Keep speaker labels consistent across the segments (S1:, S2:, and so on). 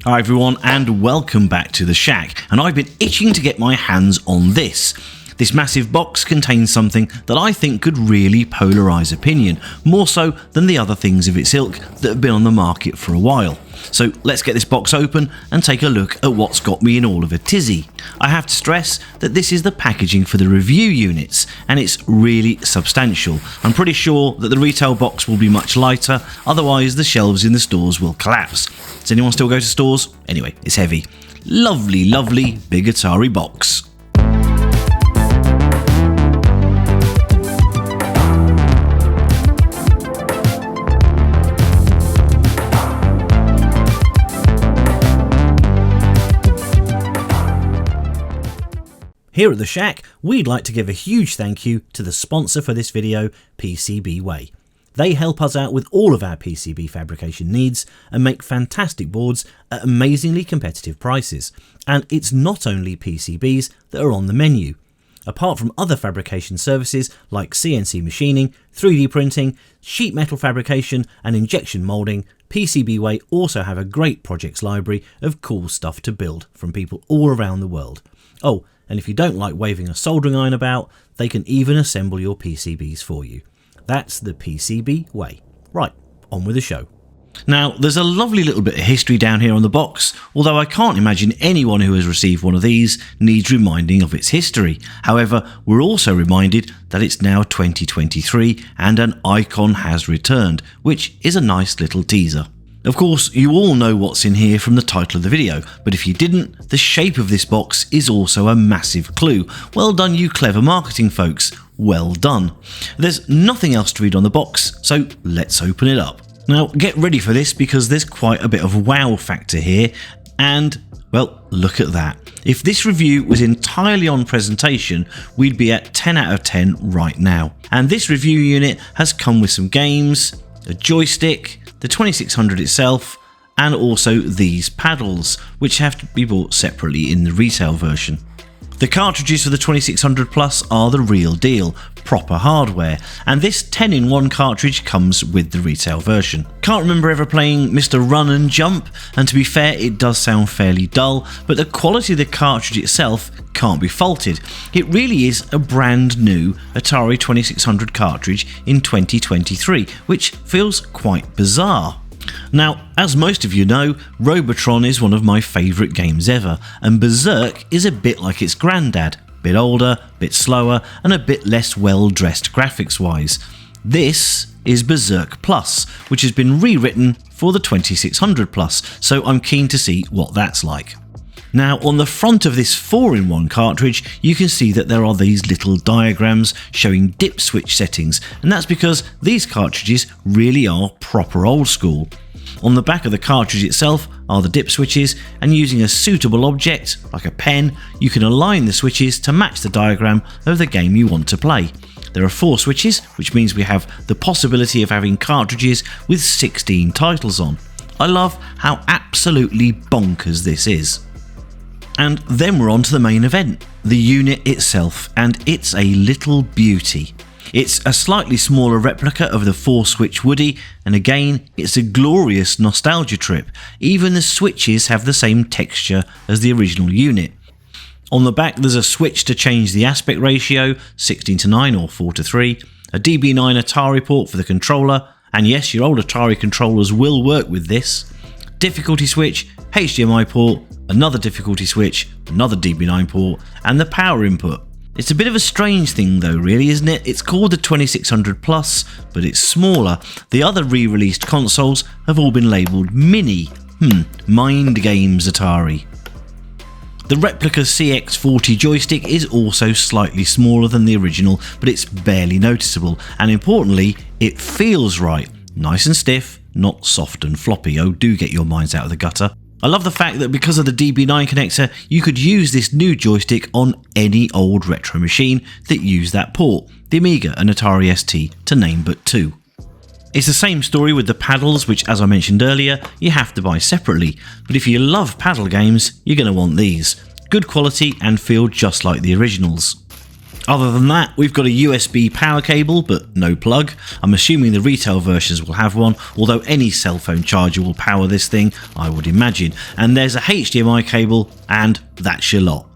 S1: Hi everyone and welcome back to the shack, and I've been itching to get my hands on this. This massive box contains something that I think could really polarise opinion, more so than the other things of its ilk that have been on the market for a while. So let's get this box open and take a look at what's got me in all of a tizzy. I have to stress that this is the packaging for the review units, and it's really substantial. I'm pretty sure that the retail box will be much lighter, otherwise the shelves in the stores will collapse. Does anyone still go to stores? Anyway, it's heavy. Lovely, lovely big Atari box. Here at the Shack, we'd like to give a huge thank you to the sponsor for this video, PCBWay. They help us out with all of our PCB fabrication needs and make fantastic boards at amazingly competitive prices. And it's not only PCBs that are on the menu. Apart from other fabrication services like CNC machining, 3D printing, sheet metal fabrication and injection moulding, PCBWay also have a great projects library of cool stuff to build from people all around the world. Oh, and if you don't like waving a soldering iron about, they can even assemble your PCBs for you. That's the PCB way. Right, on with the show. Now, there's a lovely little bit of history down here on the box, although I can't imagine anyone who has received one of these needs reminding of its history. However, we're also reminded that it's now 2023 and an icon has returned, which is a nice little teaser. Of course, you all know what's in here from the title of the video, but if you didn't, the shape of this box is also a massive clue. Well done, you clever marketing folks. Well done. There's nothing else to read on the box, so let's open it up. Now, get ready for this because there's quite a bit of wow factor here, and, well, look at that. If this review was entirely on presentation, we'd be at 10 out of 10 right now. And this review unit has come with some games, a joystick, the 2600 itself, and also these paddles, which have to be bought separately in the retail version. The cartridges for the 2600 Plus are the real deal, proper hardware, and this 10-in-1 cartridge comes with the retail version. Can't remember ever playing Mr. Run and Jump, and to be fair it does sound fairly dull, but the quality of the cartridge itself can't be faulted. It really is a brand new Atari 2600 cartridge in 2023, which feels quite bizarre. Now, as most of you know, Robotron is one of my favourite games ever, and Berserk is a bit like its granddad, bit older, bit slower, and a bit less well-dressed graphics-wise. This is Berserk Plus, which has been rewritten for the 2600 Plus, so I'm keen to see what that's like. Now, on the front of this 4-in-1 cartridge, you can see that there are these little diagrams showing dip switch settings, and that's because these cartridges really are proper old school. On the back of the cartridge itself are the dip switches, and using a suitable object, like a pen, you can align the switches to match the diagram of the game you want to play. There are 4 switches, which means we have the possibility of having cartridges with 16 titles on. I love how absolutely bonkers this is. And then we're on to the main event, the unit itself, and it's a little beauty. It's a slightly smaller replica of the 4-switch Woody, and again, it's a glorious nostalgia trip. Even the switches have the same texture as the original unit. On the back there's a switch to change the aspect ratio, 16:9 or 4:3, a DB9 Atari port for the controller, and yes, your old Atari controllers will work with this, difficulty switch, HDMI port, another difficulty switch, another DB9 port, and the power input. It's a bit of a strange thing though, really, isn't it? It's called the 2600 Plus, but it's smaller. The other re-released consoles have all been labelled Mini. Mind games, Atari. The replica CX40 joystick is also slightly smaller than the original, but it's barely noticeable, and importantly, it feels right. Nice and stiff, not soft and floppy. Oh, do get your minds out of the gutter. I love the fact that because of the DB9 connector, you could use this new joystick on any old retro machine that used that port, the Amiga and Atari ST to name but 2. It's the same story with the paddles, which, as I mentioned earlier, you have to buy separately, but if you love paddle games, you're going to want these. Good quality and feel just like the originals. Other than that, we've got a USB power cable, but no plug. I'm assuming the retail versions will have one, although any cell phone charger will power this thing, I would imagine. And there's a HDMI cable, and that's your lot.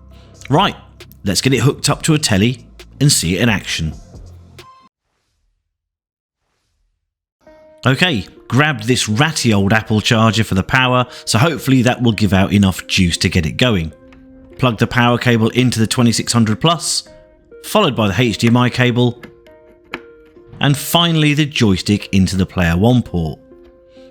S1: Right, let's get it hooked up to a telly and see it in action. Okay, grabbed this ratty old Apple charger for the power, so hopefully that will give out enough juice to get it going. Plug the power cable into the 2600 Plus, followed by the HDMI cable, and finally the joystick into the Player 1 port.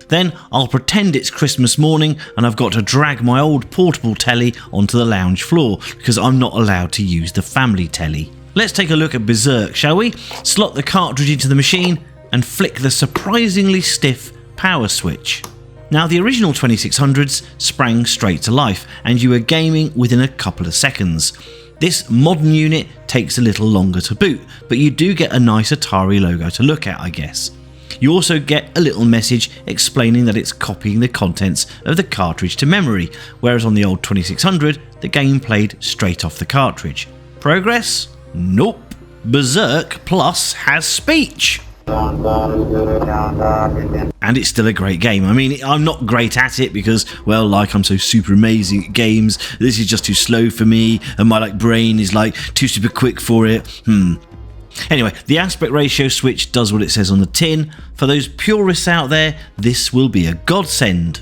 S1: Then I'll pretend it's Christmas morning and I've got to drag my old portable telly onto the lounge floor because I'm not allowed to use the family telly. Let's take a look at Berserk, shall we? Slot the cartridge into the machine and flick the surprisingly stiff power switch. Now, the original 2600s sprang straight to life and you were gaming within a couple of seconds. This modern unit takes a little longer to boot, but you do get a nice Atari logo to look at, I guess. You also get a little message explaining that it's copying the contents of the cartridge to memory, whereas on the old 2600 the game played straight off the cartridge. Progress? Nope. Berserk Plus has speech! And it's still a great game. I mean, I'm not great at it because, well, like I'm so super amazing at games, this is just too slow for me and my brain is too super quick for it. Anyway, the aspect ratio switch does what it says on the tin. For those purists out there, this will be a godsend.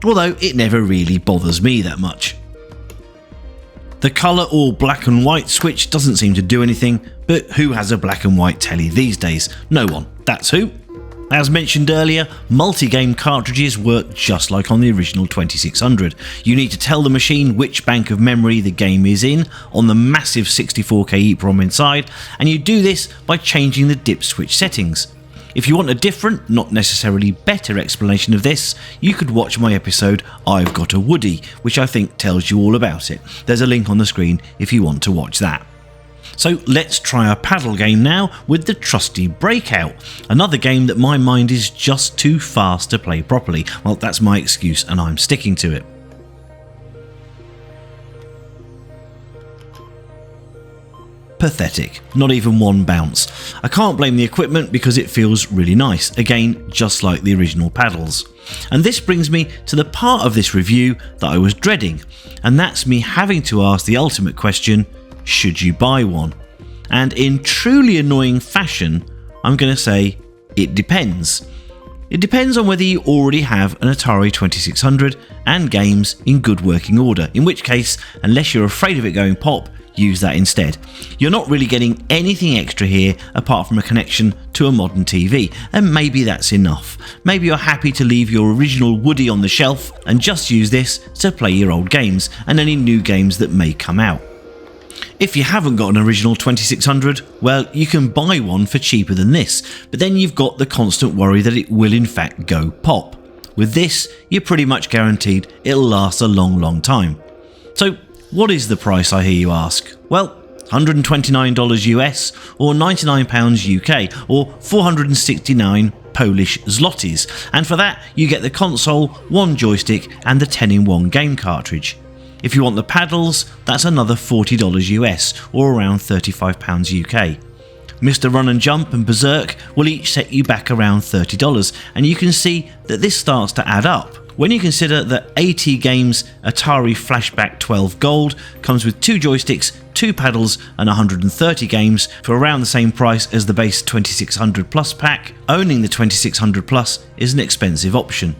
S1: Although it never really bothers me that much. The colour or black and white switch doesn't seem to do anything, but who has a black and white telly these days? No one. That's who. As mentioned earlier, multi-game cartridges work just like on the original 2600. You need to tell the machine which bank of memory the game is in on the massive 64K EEPROM inside, and you do this by changing the dip switch settings. If you want a different, not necessarily better explanation of this, you could watch my episode I've Got a Woody, which I think tells you all about it. There's a link on the screen if you want to watch that. So let's try a paddle game now with the trusty Breakout, another game that my mind is just too fast to play properly. Well, that's my excuse and I'm sticking to it. Pathetic, not even one bounce. I can't blame the equipment because it feels really nice, again just like the original paddles. And this brings me to the part of this review that I was dreading, and that's me having to ask the ultimate question, should you buy one? And in truly annoying fashion, I'm going to say it depends. It depends on whether you already have an Atari 2600 and games in good working order, in which case, unless you're afraid of it going pop, use that instead. You're not really getting anything extra here apart from a connection to a modern TV, and maybe that's enough. Maybe you're happy to leave your original Woody on the shelf and just use this to play your old games and any new games that may come out. If you haven't got an original 2600, well, you can buy one for cheaper than this, but then you've got the constant worry that it will in fact go pop. With this, you're pretty much guaranteed it'll last a long time. So what is the price, I hear you ask? Well, $129 US or £99 UK or 469 Polish zlotys, and for that you get the console, one joystick and the 10-in-1 game cartridge. If you want the paddles, that's another $40 US or around £35 UK. Mr. Run and Jump and Berserk will each set you back around $30, and you can see that this starts to add up. When you consider that AT Games Atari Flashback 12 Gold comes with 2 joysticks, 2 paddles and 130 games for around the same price as the base 2600 Plus pack, owning the 2600 Plus is an expensive option.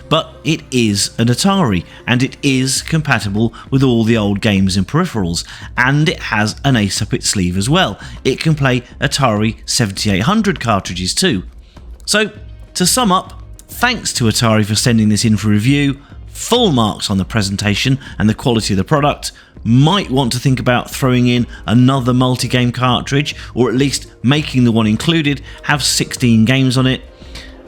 S1: But it is an Atari, and it is compatible with all the old games and peripherals, and it has an ace up its sleeve as well. It can play Atari 7800 cartridges too. So, to sum up, thanks to Atari for sending this in for review, full marks on the presentation and the quality of the product. Might want to think about throwing in another multi-game cartridge, or at least making the one included have 16 games on it.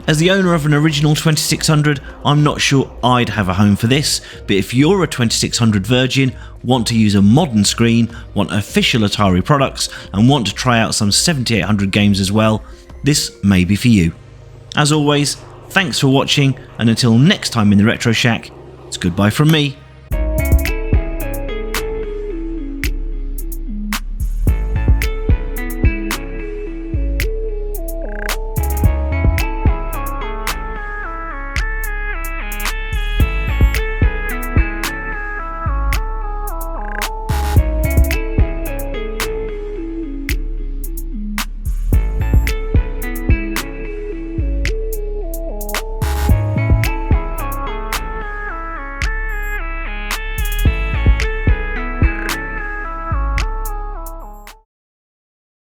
S1: As the owner of an original 2600, I'm not sure I'd have a home for this, but if you're a 2600 virgin, want to use a modern screen, want official Atari products, and want to try out some 7800 games as well, this may be for you. As always, thanks for watching, and until next time in the Retro Shack, it's goodbye from me.